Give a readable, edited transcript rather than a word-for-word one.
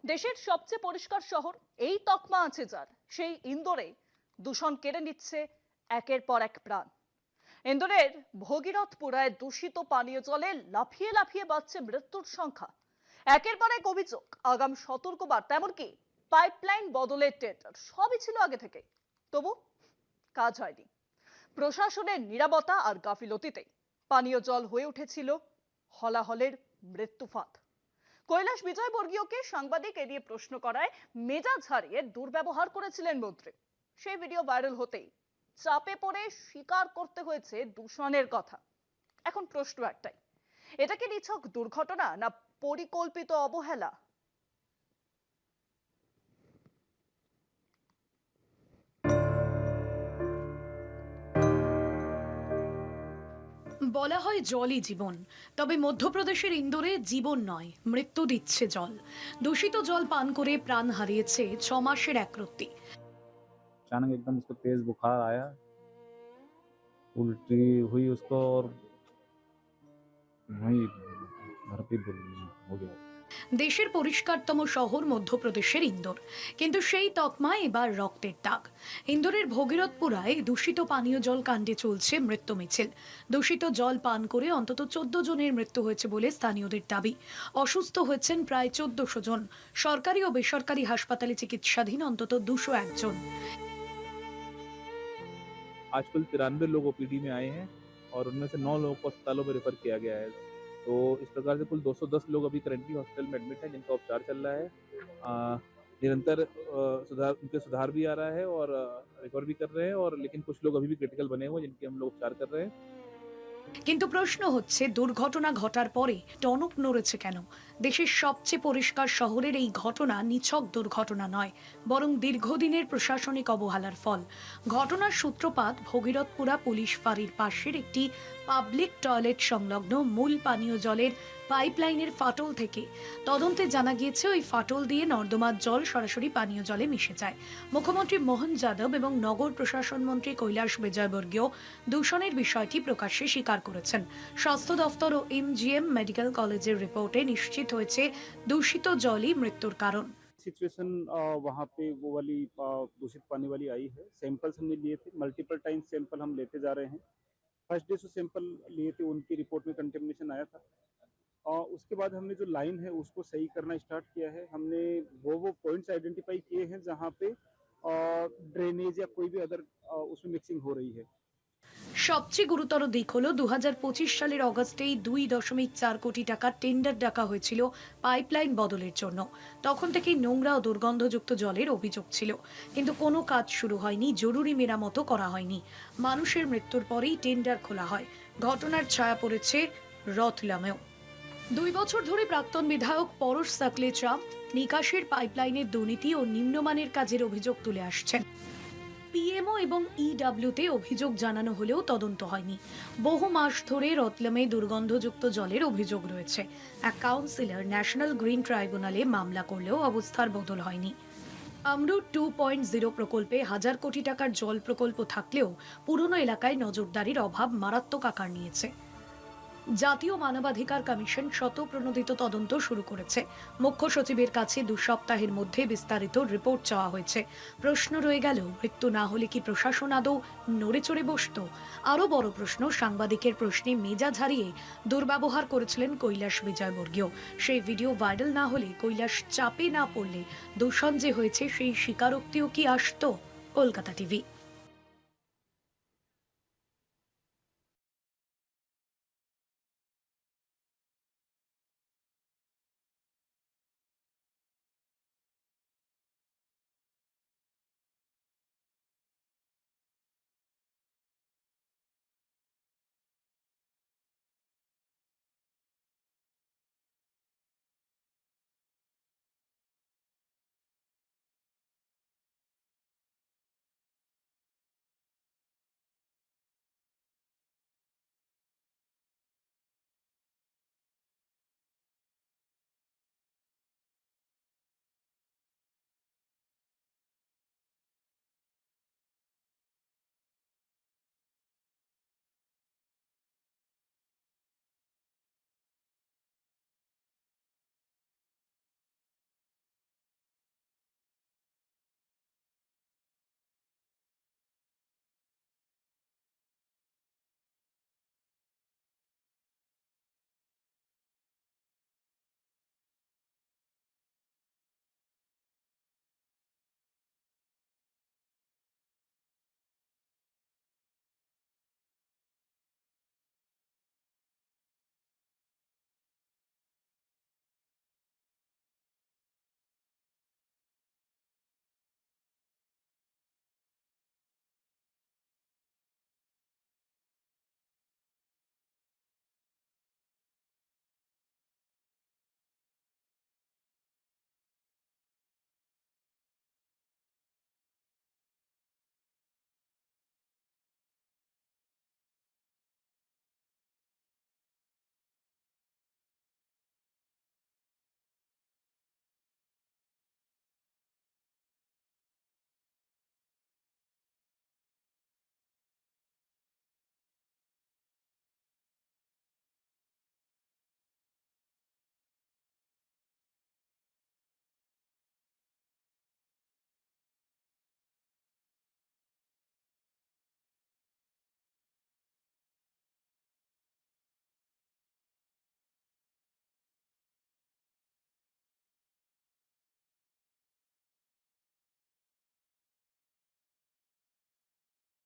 দেশের সবচেয়ে পরিষ্কার শহর এই তকমা আছে যার, সেই ইন্দোরে দূষণ কেড়ে নিচ্ছে একের পর এক প্রাণ। ইন্দোরের ভগীরথপুরায় দূষিত পানীয় জলে লাফিয়ে লাফিয়ে বাড়ছে মৃত্যুর সংখ্যা। একের পর এক অভিযোগ, আগাম সতর্কবার্তা, এমনকি পাইপলাইন বদলের টেন্ডার সবই ছিল আগে থেকে, তবু কাজ হয়নি। প্রশাসনের নীরবতা আর গাফিলতিতে পানীয় জল হয়ে উঠেছিল হলাহলের মৃত্যু ফাঁদ। কৈলাস বিজয়বর্গীয়কে সাংবাদিক এড়িয়ে প্রশ্ন করায় মেজাজ হারিয়ে দুর্ব্যবহার করেছিলেন মন্ত্রী। সেই ভিডিও ভাইরাল হতেই চাপে পড়ে স্বীকার করতে হয়েছে দূষণের কথা। এখন প্রশ্ন একটাই, এটা কি নিছক দুর্ঘটনা না পরিকল্পিত অবহেলা? বলা হয় জলই জীবন, তবে মধ্যপ্রদেশের ইন্দোরে জীবন নয়, মৃত্যু দিচ্ছে জল। দূষিত জল পান করে প্রাণ হারিয়েছে 6 মাসের এক রত্তি। अचानक एकदम उसको तेज बुखार आया, उल्टी हुई उसको और वहीं घर पे हो गया। দেশের পরিষ্কারতম শহর মধ্যপ্রদেশের ইন্দোর, কিন্তু সেই তকমায় এবার রক্তের দাগ। ইন্দোরের ভগীরথপুরায় দূষিত পানীয় জল কাণ্ডে চলছে মৃত্যু মিছিল। দূষিত জল পান করে অন্তত 14 জনের মৃত্যু হয়েছে বলে স্থানীয়দের দাবি। অসুস্থ হয়েছেন প্রায় 1400 জন। সরকারি ও বেসরকারি হাসপাতালে চিকিৎসাধীন অন্তত 201 জন। आज कुल 93 लोग ओपीडी में आए हैं और उनमें से 9 लोगों को अस्पतालों में रेफर किया गया है। तो इस प्रकार से कुल 210 लोग अभी करंटली हॉस्पिटल में एडमिट हैं, जिनका उपचार चल रहा है। निरंतर सुधार भी आ रहा है और रिकवर भी कर रहे हैं, और लेकिन कुछ लोग अभी भी क्रिटिकल बने हुए हैं, जिनके हम लोग उपचार कर रहे हैं। কিন্তু প্রশ্ন হচ্ছে, দুর্ঘটনা ঘটার পরে টনক নড়েছে কেন? দেশের সবচেয়ে পরিষ্কার শহরের এই ঘটনা নিছক দুর্ঘটনা নয়, বরং দীর্ঘদিনের প্রশাসনিক অবহেলার ফল। ঘটনার সূত্রপাত ভগীরথপুরা পুলিশ ফাঁড়ির পাশের একটি পাবলিক টয়লেট সংলগ্ন মূল পানীয় জলের পাইপলাইনের ফাটল থেকে। তদন্তে জানা গিয়েছে ওই ফাটল দিয়ে নর্দমার জল সরাসরি পানীয় জলে মিশে যায়। মুখ্যমন্ত্রী মোহন যাদব এবং নগর প্রশাসন মন্ত্রী কৈলাস বিজয়বর্গীয় দূষণের বিষয়টি প্রকাশ্যে স্বীকার করেছেন। স্বাস্থ্য দফতর ও এমজিএম মেডিকেল কলেজের রিপোর্টে নিশ্চিত হয়েছে দূষিত জলই মৃত্যুর কারণ। सिचुएशन वहाँ पे वो वाली दूषित पानी वाली आई है। सैंपल्स हमने लिए थे, मल्टीपल टाइम सैंपल हम लेते जा रहे हैं। फर्स्ट डे जो सैंपल लिए थे उनकी रिपोर्ट में कंटेमिनेशन आया था, और उसके बाद हमने जो लाइन है उसको सही करना स्टार्ट किया है। हमने वो पॉइंट्स आइडेंटिफाई किए हैं जहाँ पे ड्रेनेज या कोई भी अदर उसमें मिक्सिंग हो रही है। সবচেয়ে গুরুতর দিক হলো 2025 সালের অগস্টেই 2.4 কোটি টাকার টেন্ডার ডাকা হয়েছিল পাইপলাইন বদলের জন্য। তখন থেকেই নোংরা ও দুর্গন্ধযুক্ত জলের অভিযোগ ছিল, কিন্তু কোনো কাজ শুরু হয়নি, জরুরি মেরামতো করা হয়নি। মানুষের মৃত্যুর পরেই টেন্ডার খোলা হয়। ঘটনার ছায়া পড়েছে রতলামেও। 2 বছর ধরে প্রাক্তন বিধায়ক পরশ সাকলেচা নিকাশের পাইপলাইনের দুর্নীতি ও নিম্নমানের কাজের অভিযোগ তুলে আসছেন। পিএমও এবং ইডব্লিউতে অভিযোগ জানানো হলেও তদন্ত হয়নি। বহু মাস ধরে রতলামে দুর্গন্ধযুক্ত জলের অভিযোগ রয়েছে। এক কাউন্সিলর ন্যাশনাল গ্রিন ট্রাইব্যুনালে মামলা করলেও অবস্থার বদল হয়নি। আমরুট 2.0 প্রকল্পে 1000 কোটি টাকার জল প্রকল্প থাকলেও পুরনো এলাকায় নজরদারির অভাব মারাত্মক আকার নিয়েছে। জাতীয় মানবাধিকার কমিশন স্বতঃপ্রণোদিত তদন্ত শুরু করেছে। মুখ্য সচিবের কাছে 2 সপ্তাহের মধ্যে বিস্তারিত রিপোর্ট চাওয়া হয়েছে। প্রশ্ন রয়ে গেল, মৃত্যু না হলে কি প্রশাসন আদৌ নড়ে চড়ে বসত? আরো বড় প্রশ্ন, সাংবাদিকের প্রশ্নে মেজাজ হারিয়ে দুর্ব্যবহার করেছিলেন কৈলাস বিজয়বর্গীয়। সেই ভিডিও ভাইরাল না হলে, কৈলাস চাপে না পড়লে দূষণ যে হয়েছে সেই স্বীকারোক্তিও কি আসতো? কলকাতা টিভি।